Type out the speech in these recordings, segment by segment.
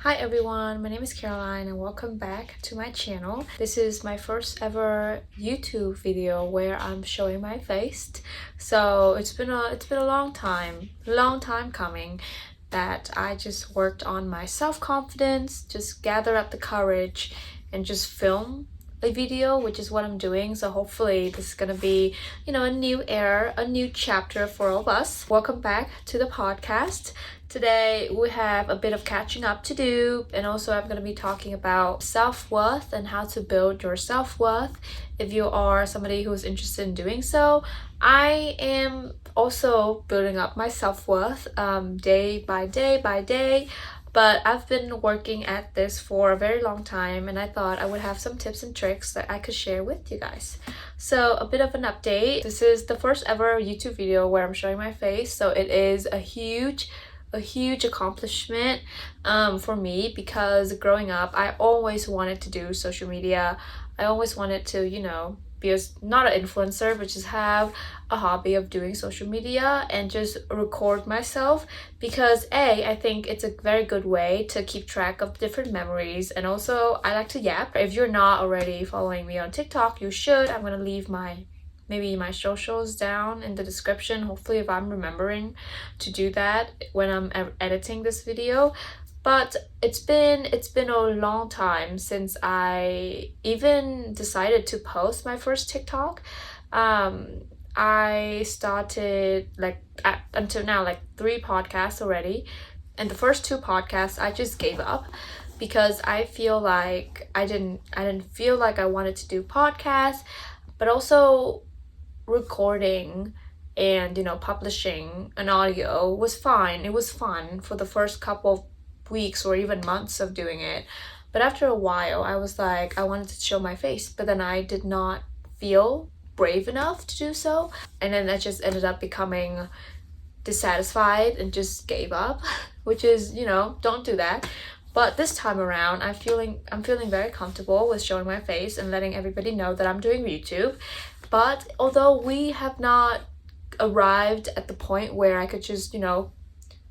Hi everyone, my name is Caroline and welcome back to my channel. This is my first ever YouTube video where I'm showing my face. So it's been a long time coming that I just worked on my self-confidence, just gather up the courage and just film a video, which is what I'm doing. So hopefully this is gonna be, a new era, a new chapter for all of us. Welcome back to the podcast. Today we have a bit of catching up to do, and also I'm going to be talking about self-worth and how to build your self-worth if you are somebody who is interested in doing so. I am also building up my self-worth day by day, but I've been working at this for a very long time and I thought I would have some tips and tricks that I could share with you guys. So a bit of an update. This is the first ever YouTube video where I'm showing my face, so it is a huge accomplishment for me, because growing up I always wanted to do social media. I always wanted to, be not an influencer, but just have a hobby of doing social media and just record myself, because I think it's a very good way to keep track of different memories, and also I like to yap. If you're not already following me on TikTok, you should. I'm gonna leave maybe my socials down in the description, hopefully, if I'm remembering to do that when I'm editing this video. But it's been a long time since I even decided to post my first TikTok. I started until now 3 podcasts already, and the first 2 podcasts I just gave up because I feel like I didn't feel like I wanted to do podcasts, but also recording and publishing an audio was fine. It was fun for the first couple of weeks or even months of doing it, but after a while I was like, I wanted to show my face, but then I did not feel brave enough to do so, and then I just ended up becoming dissatisfied and just gave up which is, don't do that. But this time around I'm feeling very comfortable with showing my face and letting everybody know that I'm doing YouTube. But although we have not arrived at the point where I could just,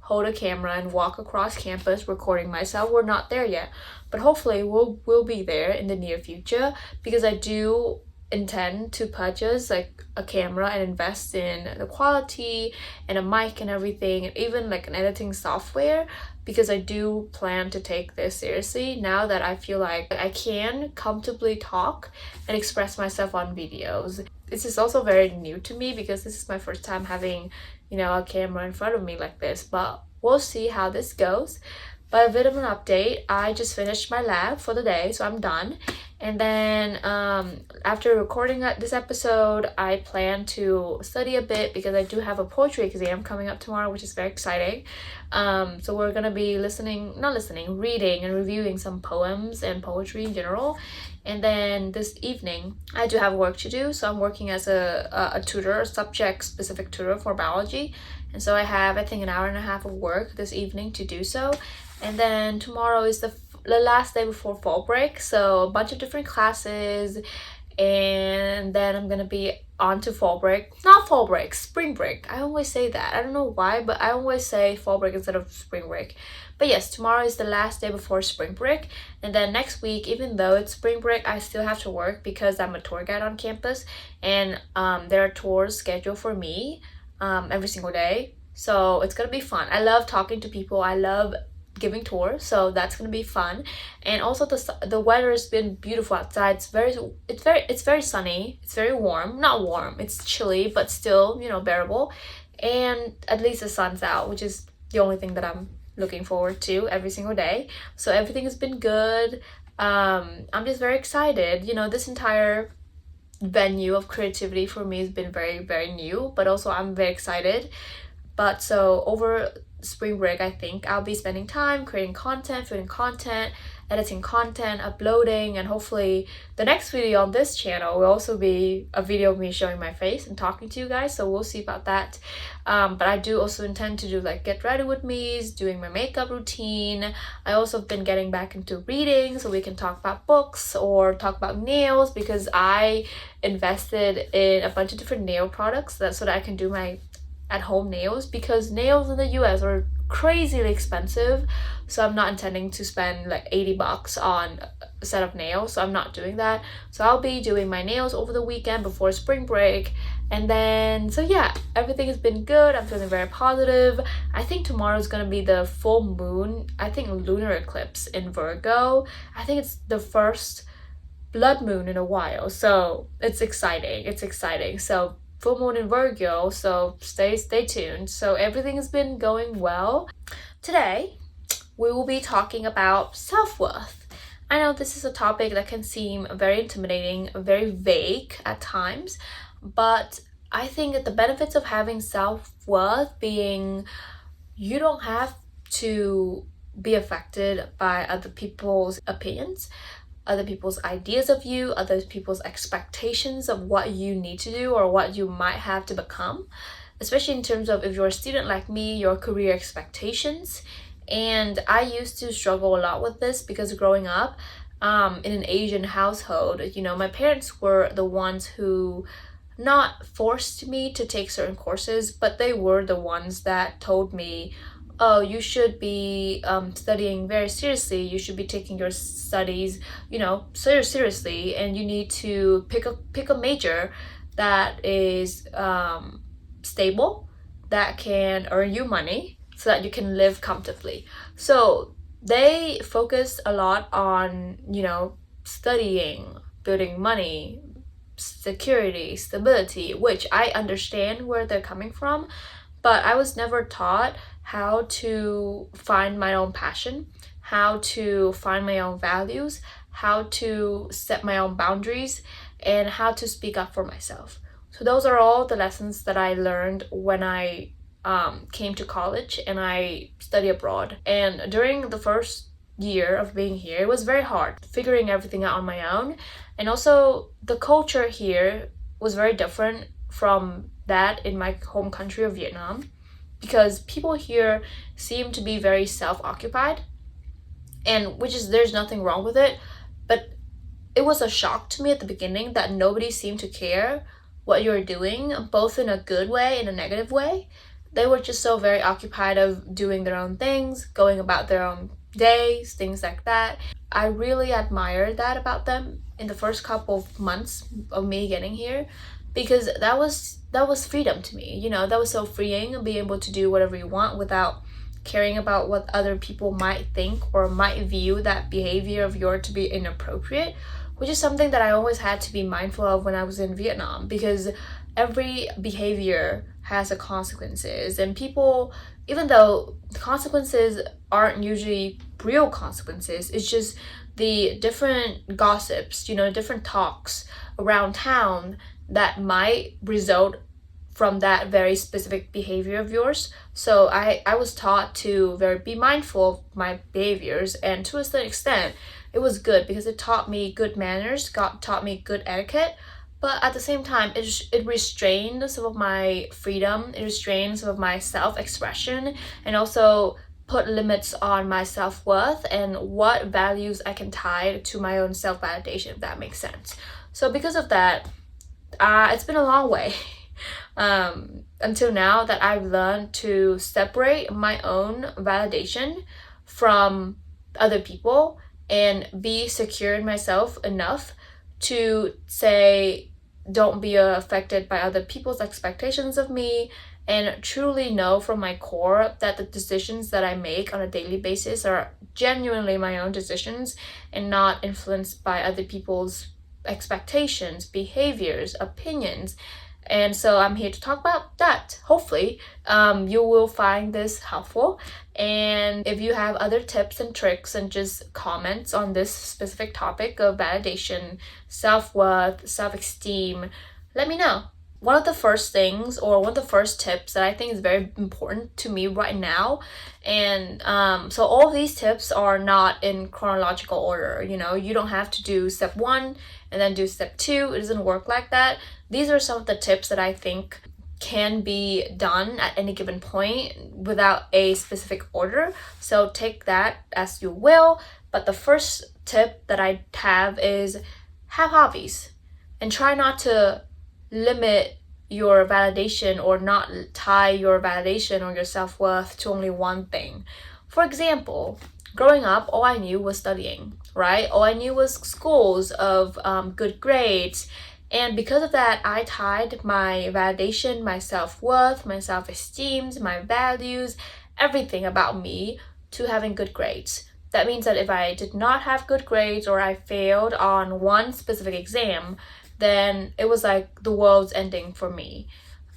hold a camera and walk across campus recording myself, we're not there yet. But hopefully we'll be there in the near future, because I do intend to purchase a camera and invest in the quality and a mic and everything, and even an editing software, because I do plan to take this seriously now that I feel like I can comfortably talk and express myself on videos. This is also very new to me because this is my first time having, a camera in front of me like this, but we'll see how this goes. But a bit of an update, I just finished my lab for the day, so I'm done. And then after recording this episode, I plan to study a bit because I do have a poetry exam coming up tomorrow, which is very exciting. So we're gonna be reading and reviewing some poems and poetry in general. And then this evening, I do have work to do, so I'm working as a tutor, a subject-specific tutor for biology. And so I have, I think, an hour and a half of work this evening to do so. And then tomorrow is the last day before fall break, so a bunch of different classes, and then I'm gonna be on to fall break. Not fall break, spring break. I always say that. I don't know why, but I always say fall break instead of spring break. But yes, tomorrow is the last day before spring break, and then next week, even though it's spring break, I still have to work because I'm a tour guide on campus, and there are tours scheduled for me every single day. So it's gonna be fun. I love talking to people. I love giving tours, so that's gonna be fun. And also the weather has been beautiful outside. It's very sunny. It's very warm. Not warm, it's chilly, but still, bearable. And at least the sun's out, which is the only thing that I'm looking forward to every single day. So everything has been good. I'm just very excited. This entire venue of creativity for me has been very, very new, but also I'm very excited. But so over spring break, I think I'll be spending time creating content, filming content, editing content, uploading, and hopefully the next video on this channel will also be a video of me showing my face and talking to you guys, so we'll see about that. But I do also intend to do get ready with me's, doing my makeup routine. I also have been getting back into reading, so we can talk about books or talk about nails, because I invested in a bunch of different nail products so that I can do my at-home nails, because nails in the US are crazily expensive, so I'm not intending to spend like $80 on a set of nails, so I'm not doing that. So I'll be doing my nails over the weekend before spring break, and then so yeah, everything has been good. I'm feeling very positive. I think tomorrow is gonna be the full moon, I think lunar eclipse in Virgo. I think it's the first blood moon in a while, so it's exciting. So full moon in Virgo, so stay tuned. So everything has been going well. Today we will be talking about self-worth. I know this is a topic that can seem very intimidating, very vague at times, but I think that the benefits of having self-worth being you don't have to be affected by other people's opinions, other people's ideas of you, other people's expectations of what you need to do or what you might have to become, especially in terms of if you're a student like me, your career expectations. And I used to struggle a lot with this because growing up in an Asian household, my parents were the ones who not forced me to take certain courses, but they were the ones that told me, oh, you should be studying very seriously, you should be taking your studies so seriously, and you need to pick a major that is stable, that can earn you money so that you can live comfortably. So they focus a lot on studying, building money, security, stability, which I understand where they're coming from, but I was never taught how to find my own passion, how to find my own values, how to set my own boundaries, and how to speak up for myself. So those are all the lessons that I learned when I came to college and I studied abroad. And during the first year of being here, it was very hard figuring everything out on my own. And also the culture here was very different from that in my home country of Vietnam, because people here seem to be very self-occupied, and there's nothing wrong with it, but it was a shock to me at the beginning that nobody seemed to care what you're doing, both in a good way and a negative way. They were just so very occupied of doing their own things, going about their own days, things like that. I really admired that about them in the first couple of months of me getting here, because that was freedom to me. That was so freeing, being able to do whatever you want without caring about what other people might think or might view that behavior of yours to be inappropriate, which is something that I always had to be mindful of when I was in Vietnam, because every behavior has a consequences, and people, even though the consequences aren't usually real consequences, it's just the different gossips, different talks around town that might result from that very specific behavior of yours. So I was taught to be mindful of my behaviors, and to a certain extent it was good because it taught me good manners, taught me good etiquette. But at the same time, it restrained some of my freedom, it restrained some of my self-expression, and also put limits on my self-worth and what values I can tie to my own self-validation, if that makes sense. So because of that, it's been a long way until now that I've learned to separate my own validation from other people and be secure in myself enough to say, don't be affected by other people's expectations of me, and truly know from my core that the decisions that I make on a daily basis are genuinely my own decisions and not influenced by other people's expectations, behaviors, opinions. And so I'm here to talk about that. Hopefully you will find this helpful, and if you have other tips and tricks and just comments on this specific topic of validation, self-worth, self-esteem, let me know. One of the first tips that I think is very important to me right now, and so all of these tips are not in chronological order. You don't have to do step 1 and then do step 2. It doesn't work like that. These are some of the tips that I think can be done at any given point without a specific order, so take that as you will. But the first tip that I have is have hobbies, and try not to limit your validation or not tie your validation or your self-worth to only one thing. For example, growing up, all I knew was studying, right? All I knew was schools of good grades. And because of that, I tied my validation, my self-worth, my self-esteem, my values, everything about me to having good grades. That means that if I did not have good grades or I failed on one specific exam, then it was like the world's ending for me.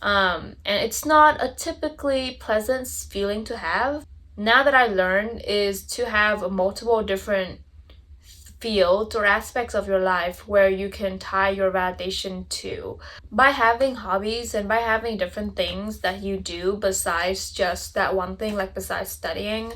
And it's not a typically pleasant feeling to have. Now that I learned is to have multiple different fields or aspects of your life where you can tie your validation to. By having hobbies and by having different things that you do besides just that one thing, like besides studying,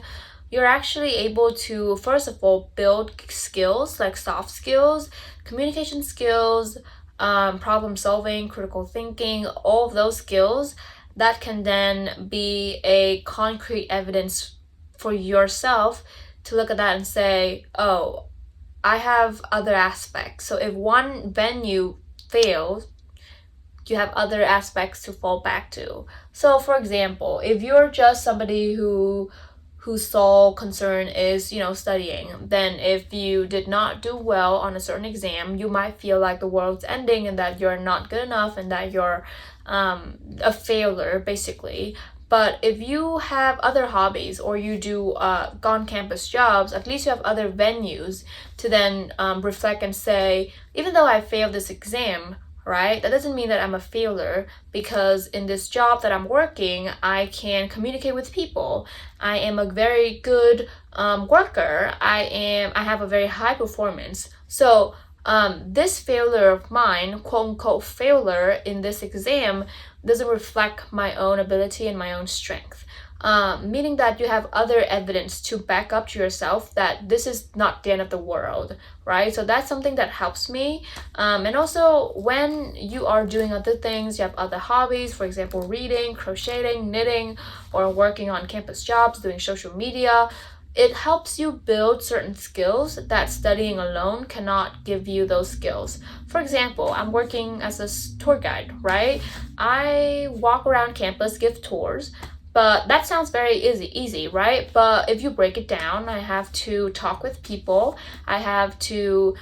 you're actually able to, first of all, build skills like soft skills, communication skills, problem solving, critical thinking, all of those skills that can then be a concrete evidence for yourself to look at that and say, oh, I have other aspects. So if one venue fails, you have other aspects to fall back to. So for example, if you're just somebody whose sole concern is, studying, then if you did not do well on a certain exam, you might feel like the world's ending and that you're not good enough and that you're a failure, basically. But if you have other hobbies or you do on-campus jobs, at least you have other venues to then reflect and say, even though I failed this exam, right? That doesn't mean that I'm a failure, because in this job that I'm working, I can communicate with people. I am a very good worker. I have a very high performance. So this failure of mine, quote unquote failure in this exam, doesn't reflect my own ability and my own strength. Meaning that you have other evidence to back up to yourself that this is not the end of the world, right? So that's something that helps me. And also when you are doing other things, you have other hobbies, for example, reading, crocheting, knitting, or working on campus jobs, doing social media, it helps you build certain skills that studying alone cannot give you those skills. For example, I'm working as a tour guide, right? I walk around campus, give tours, but that sounds very easy, right? But if you break it down, I have to talk with people. I have to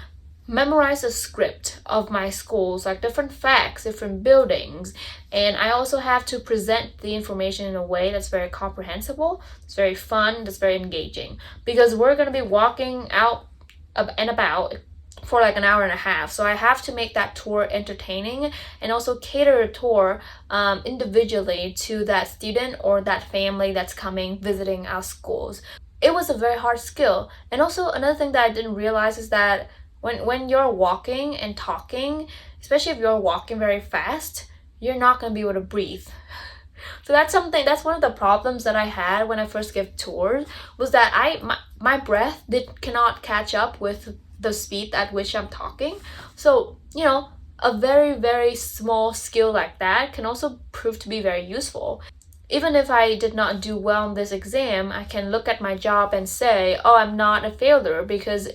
memorize a script of my schools, like different facts, different buildings, and I also have to present the information in a way that's very comprehensible, it's very fun, that's very engaging, because we're going to be walking out and about for like an hour and a half. So I have to make that tour entertaining and also cater a tour individually to that student or that family that's coming visiting our schools. It was a very hard skill. And also another thing that I didn't realize is that when you're walking and talking, especially if you're walking very fast, you're not going to be able to breathe. So that's one of the problems that I had when I first gave tours, was that my breath cannot catch up with the speed at which I'm talking. So, a very, very small skill like that can also prove to be very useful. Even if I did not do well in this exam, I can look at my job and say, oh, I'm not a failure, because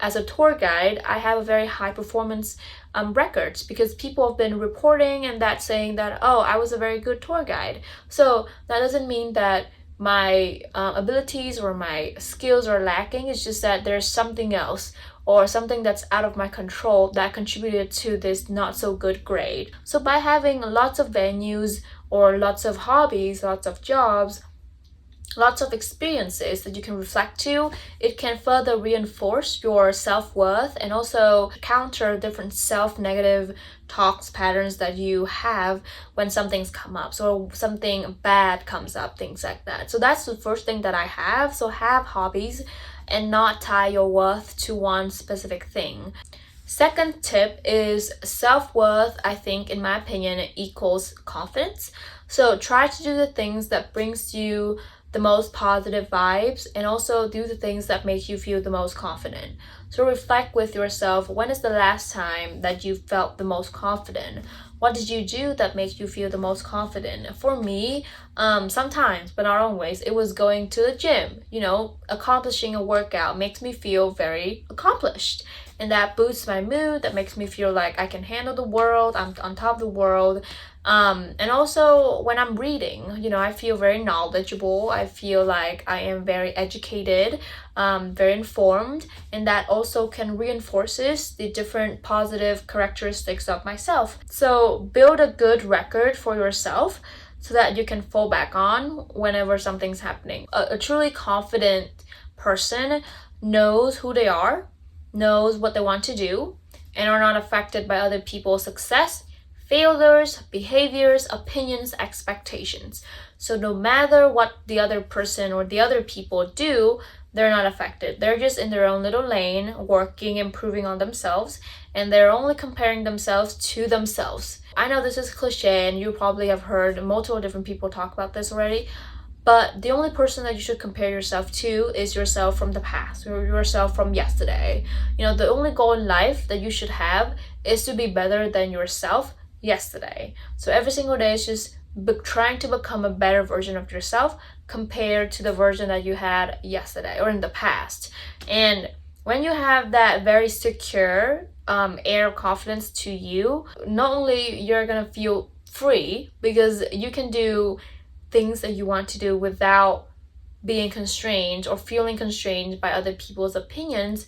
as a tour guide, I have a very high performance records, because people have been reporting and that saying that, oh, I was a very good tour guide. So that doesn't mean that my abilities or my skills are lacking. It's just that there's something else or something that's out of my control that contributed to this not so good grade. So by having lots of venues or lots of hobbies, lots of jobs, lots of experiences that you can reflect to, it can further reinforce your self-worth and also counter different self-negative talks patterns that you have when something's come up. So something bad comes up, things like that. So that's the first thing that I have. So have hobbies and not tie your worth to one specific thing. Second tip is self-worth, I think, in my opinion, equals confidence. So try to do the things that brings you the most positive vibes, and also do the things that make you feel the most confident. So reflect with yourself, when is the last time that you felt the most confident? What did you do that made you feel the most confident? For me, sometimes, but not always, it was going to the gym. Accomplishing a workout makes me feel very accomplished. And that boosts my mood, that makes me feel like I can handle the world, I'm on top of the world. And also when I'm reading, I feel very knowledgeable. I feel like I am very educated, very informed, and that also can reinforces the different positive characteristics of myself. So build a good record for yourself so that you can fall back on whenever something's happening. A truly confident person knows who they are, knows what they want to do, and are not affected by other people's success, failures, behaviors, opinions, expectations. So no matter what the other person or the other people do, they're not affected. They're just in their own little lane, working, improving on themselves, and they're only comparing themselves to themselves. I know this is cliche, and you probably have heard multiple different people talk about this already, but the only person that you should compare yourself to is yourself from the past, or yourself from yesterday. The only goal in life that you should have is to be better than yourself yesterday. So every single day is just trying to become a better version of yourself compared to the version that you had yesterday or in the past. And when you have that very secure air of confidence to you, not only you're gonna feel free because you can do things that you want to do without being constrained or feeling constrained by other people's opinions,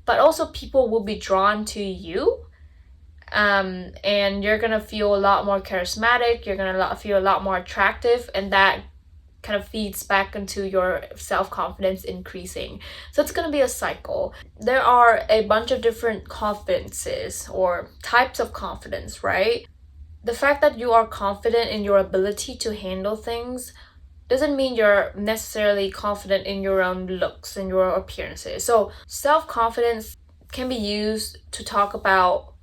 but also people will be drawn to you. And you're gonna feel a lot more charismatic, you're gonna feel a lot more attractive, and that kind of feeds back into your self-confidence increasing. So it's gonna be a cycle. There are a bunch of different confidences or types of confidence, right? The fact that you are confident in your ability to handle things doesn't mean you're necessarily confident in your own looks and your appearances. So self-confidence can be used to talk about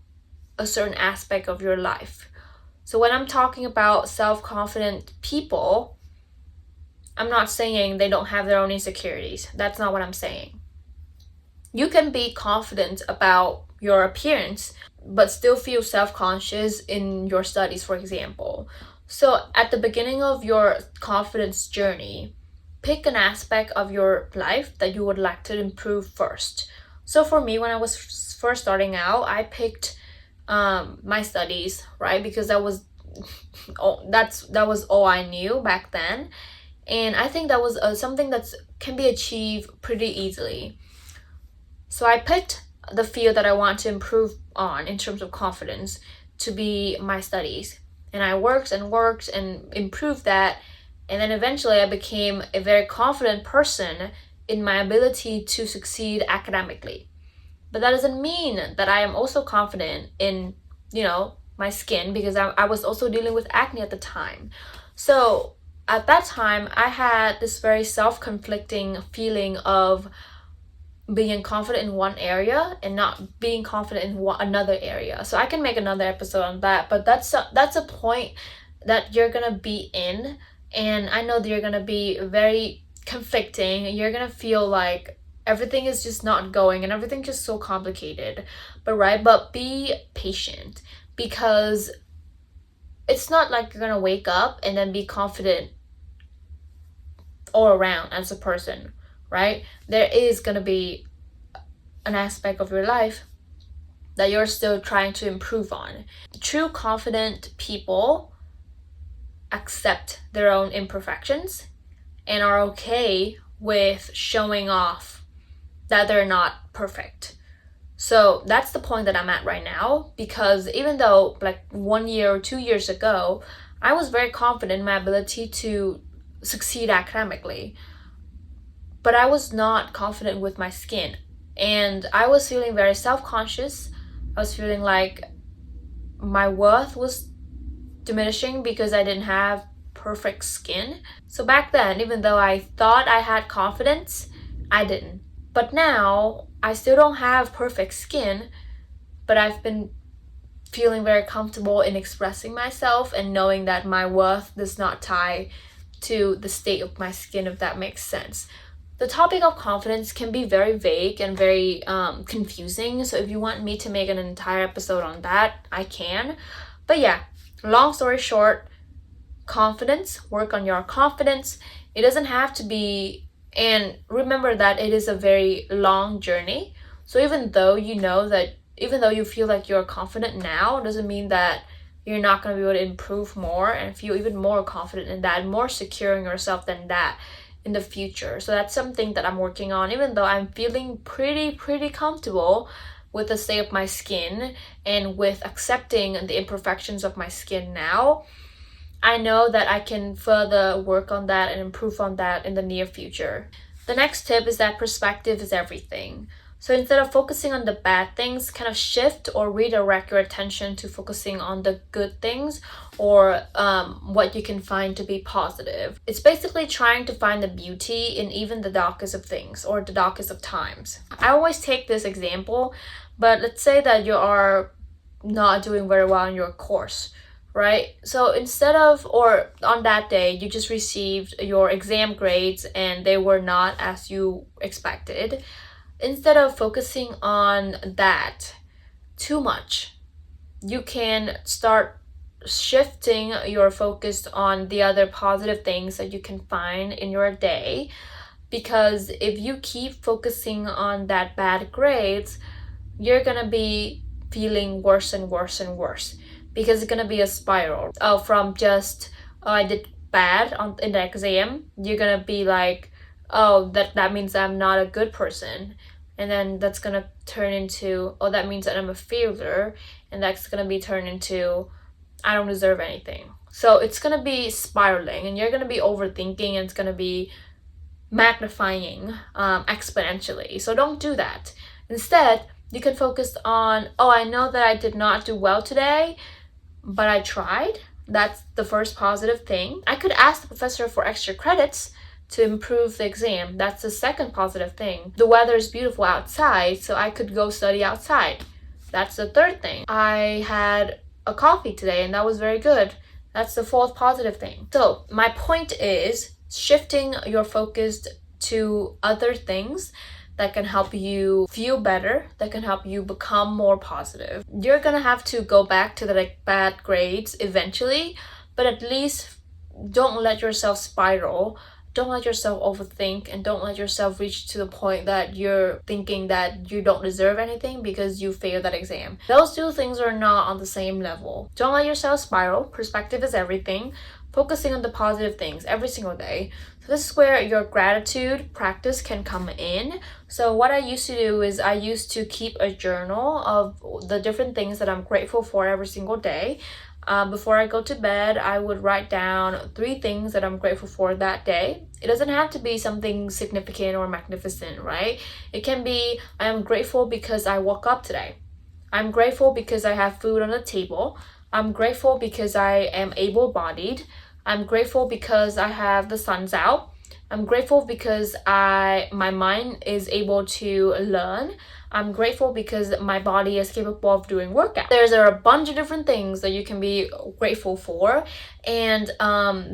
a certain aspect of your life. So when I'm talking about self-confident people, I'm not saying they don't have their own insecurities. That's not what I'm saying. You can be confident about your appearance, but still feel self-conscious in your studies, for example. So at the beginning of your confidence journey, pick an aspect of your life that you would like to improve first. So for me, when I was first starting out, I picked my studies, right? Because that was all I knew back then. And I think that was something that can be achieved pretty easily. So I picked the field that I want to improve on in terms of confidence to be my studies. And I worked and improved that. And then eventually I became a very confident person in my ability to succeed academically. But that doesn't mean that I am also confident in, my skin, because I was also dealing with acne at the time. So at that time, I had this very self-conflicting feeling of being confident in one area and not being confident in another area. So I can make another episode on that, but that's a point that you're gonna be in, and I know that you're gonna be very conflicting. You're gonna feel like everything is just not going and everything's just so complicated. But be patient, because it's not like you're gonna wake up and then be confident all around as a person, right? There is gonna be an aspect of your life that you're still trying to improve on. True confident people accept their own imperfections and are okay with showing off that they're not perfect. So that's the point that I'm at right now, because even though like 1 year or 2 years ago, I was very confident in my ability to succeed academically, but I was not confident with my skin, and I was feeling very self-conscious. I was feeling like my worth was diminishing because I didn't have perfect skin. So back then, even though I thought I had confidence, I didn't. But now I still don't have perfect skin, but I've been feeling very comfortable in expressing myself and knowing that my worth does not tie to the state of my skin, if that makes sense. The topic of confidence can be very vague and very confusing, so if you want me to make an entire episode on that, I can. But yeah, long story short, confidence, work on your confidence. It doesn't have to be, and remember that it is a very long journey. So even though you feel like you're confident now, doesn't mean that you're not going to be able to improve more and feel even more confident in that, more secure in yourself than that in the future. So that's something that I'm working on, even though I'm feeling pretty comfortable with the state of my skin and with accepting the imperfections of my skin now. I know that I can further work on that and improve on that in the near future. The next tip is that perspective is everything. So instead of focusing on the bad things, kind of shift or redirect your attention to focusing on the good things, or what you can find to be positive. It's basically trying to find the beauty in even the darkest of things or the darkest of times. I always take this example, but let's say that you are not doing very well in your course, right? So instead of, or on that day, you just received your exam grades and they were not as you expected. Instead of focusing on that too much, you can start shifting your focus on the other positive things that you can find in your day. Because if you keep focusing on that bad grades, you're gonna be feeling worse and worse and worse, because it's gonna be a spiral from just, oh, I did bad in the exam. You're gonna be like, oh, that means I'm not a good person, and then that's gonna turn into, oh, that means that I'm a failure, and that's gonna be turned into, I don't deserve anything. So it's gonna be spiraling, and you're gonna be overthinking, and it's gonna be magnifying exponentially. So don't do that. Instead, you can focus on, oh, I know that I did not do well today, but I tried. That's the first positive thing. I could ask the professor for extra credits to improve the exam. That's the second positive thing. The weather is beautiful outside, so I could go study outside. That's the third thing. I had a coffee today and that was very good. That's the fourth positive thing. So my point is shifting your focus to other things that can help you feel better, that can help you become more positive. You're gonna have to go back to the bad grades eventually, but at least don't let yourself spiral. Don't let yourself overthink, and don't let yourself reach to the point that you're thinking that you don't deserve anything because you failed that exam. Those two things are not on the same level. Don't let yourself spiral. Perspective is everything. Focusing on the positive things every single day. So this is where your gratitude practice can come in. So what I used to do is I used to keep a journal of the different things that I'm grateful for every single day. Before I go to bed, I would write down 3 things that I'm grateful for that day. It doesn't have to be something significant or magnificent, right? It can be, I am grateful because I woke up today. I'm grateful because I have food on the table. I'm grateful because I am able-bodied. I'm grateful because I have the sun's out. I'm grateful because my mind is able to learn. I'm grateful because my body is capable of doing workout. There's a bunch of different things that you can be grateful for, and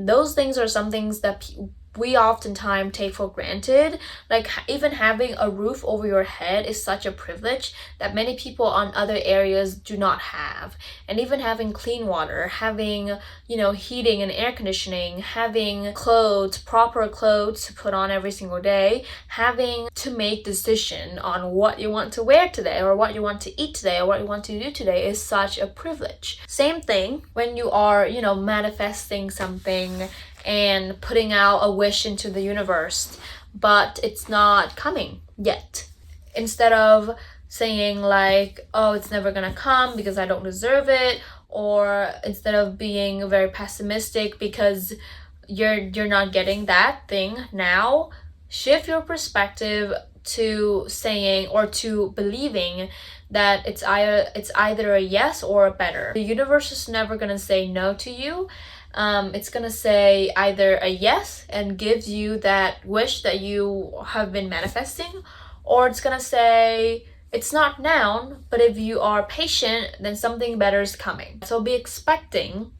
those things are some things that we oftentimes take for granted. Like even having a roof over your head is such a privilege that many people on other areas do not have. And even having clean water, having, heating and air conditioning, having clothes, proper clothes to put on every single day, having to make decision on what you want to wear today or what you want to eat today or what you want to do today is such a privilege. Same thing when you are, manifesting something and putting out a wish into the universe, but it's not coming yet. Instead of saying like, oh, it's never gonna come because I don't deserve it, or instead of being very pessimistic because you're not getting that thing now, shift your perspective to saying or to believing that it's either a yes or a better. The universe is never gonna say no to you. It's gonna say either a yes and gives you that wish that you have been manifesting, or it's gonna say it's not now, but if you are patient, then something better is coming. So be expecting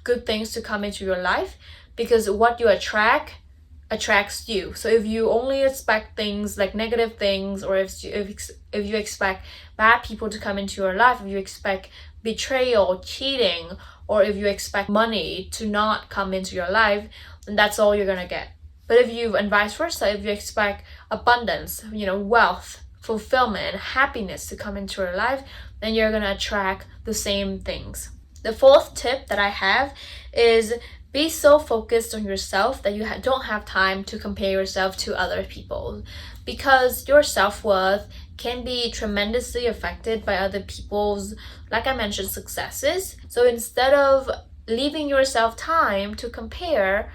good things to come into your life, because what you attracts you. So if you only expect things like negative things, or if you expect bad people to come into your life, if you expect betrayal, cheating, or if you expect money to not come into your life, then that's all you're gonna get. But and vice versa, if you expect abundance, wealth, fulfillment, happiness to come into your life, then you're gonna attract the same things. The fourth tip that I have is be so focused on yourself that you don't have time to compare yourself to other people, because your self-worth can be tremendously affected by other people's, like I mentioned, successes. So instead of leaving yourself time to compare,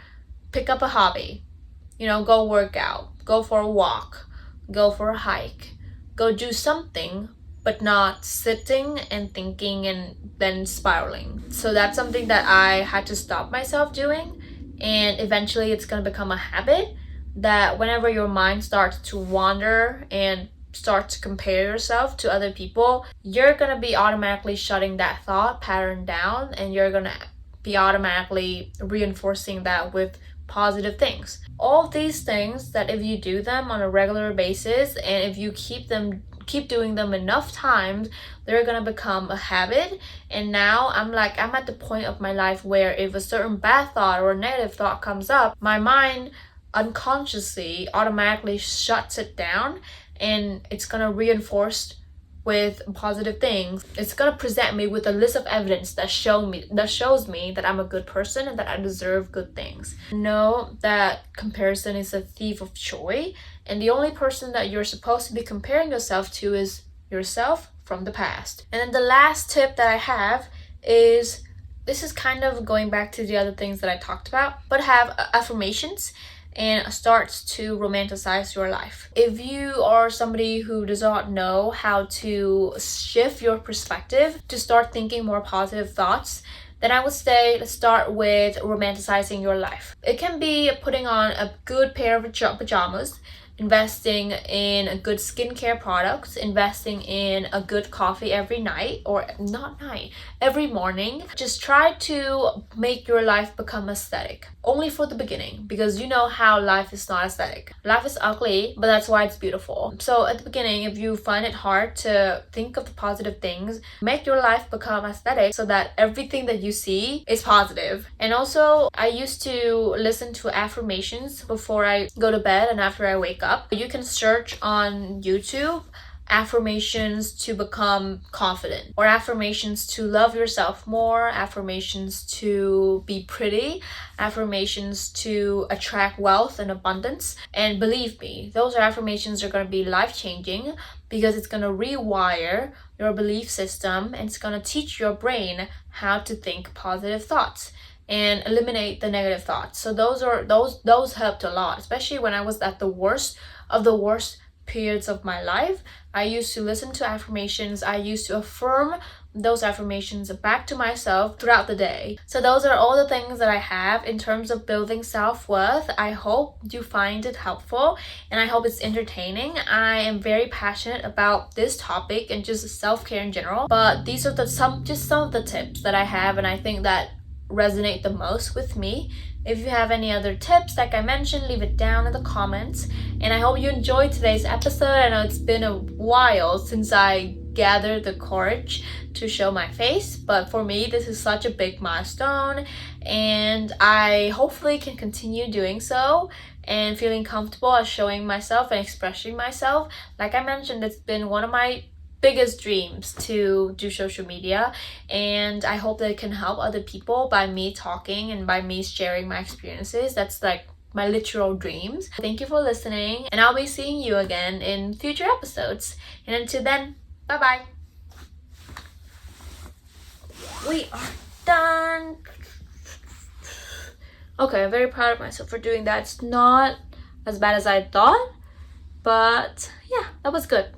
pick up a hobby. Go work out, go for a walk, go for a hike, go do something, but not sitting and thinking and then spiraling. So that's something that I had to stop myself doing, and eventually it's going to become a habit that whenever your mind starts to wander and start to compare yourself to other people, you're going to be automatically shutting that thought pattern down, and you're going to be automatically reinforcing that with positive things. All of these things that if you do them on a regular basis, and if you keep doing them enough times, they're gonna become a habit. And now I'm at the point of my life where if a certain bad thought or a negative thought comes up, my mind unconsciously automatically shuts it down, and it's gonna reinforce with positive things. It's gonna present me with a list of evidence that shows me that I'm a good person and that I deserve good things. Know that comparison is a thief of joy, and the only person that you're supposed to be comparing yourself to is yourself from the past. And then the last tip that I have is, this is kind of going back to the other things that I talked about, but have affirmations and starts to romanticize your life. If you are somebody who does not know how to shift your perspective to start thinking more positive thoughts, then I would say let's start with romanticizing your life. It can be putting on a good pair of pajamas, investing in good skincare products, investing in a good coffee every night, or not night, every morning. Just try to make your life become aesthetic. Only for the beginning, because you know how life is not aesthetic. Life is ugly, but that's why it's beautiful. So at the beginning, if you find it hard to think of the positive things, make your life become aesthetic so that everything that you see is positive. And also, I used to listen to affirmations before I go to bed and after I wake up. You can search on YouTube affirmations to become confident, or affirmations to love yourself more, affirmations to be pretty, affirmations to attract wealth and abundance. And believe me, those affirmations are going to be life-changing, because it's going to rewire your belief system, and it's going to teach your brain how to think positive thoughts and eliminate the negative thoughts. So those helped a lot, especially when I was at the worst of the worst periods of my life. I used to listen to affirmations. I used to affirm those affirmations back to myself throughout the day. So those are all the things that I have in terms of building self-worth. I hope you find it helpful, and I hope it's entertaining. I am very passionate about this topic and just self-care in general, but these are some of the tips that I have, and I think that resonate the most with me. If you have any other tips, like I mentioned, leave it down in the comments. And I hope you enjoyed today's episode. I know it's been a while since I gathered the courage to show my face, but for me, this is such a big milestone, and I hopefully can continue doing so and feeling comfortable at showing myself and expressing myself. Like I mentioned, it's been one of my biggest dreams to do social media, and I hope that it can help other people by me talking and by me sharing my experiences. That's like my literal dreams. Thank you for listening, and I'll be seeing you again in future episodes. And until then, bye bye. We are done. Okay, I'm very proud of myself for doing that. It's not as bad as I thought, but yeah, that was good.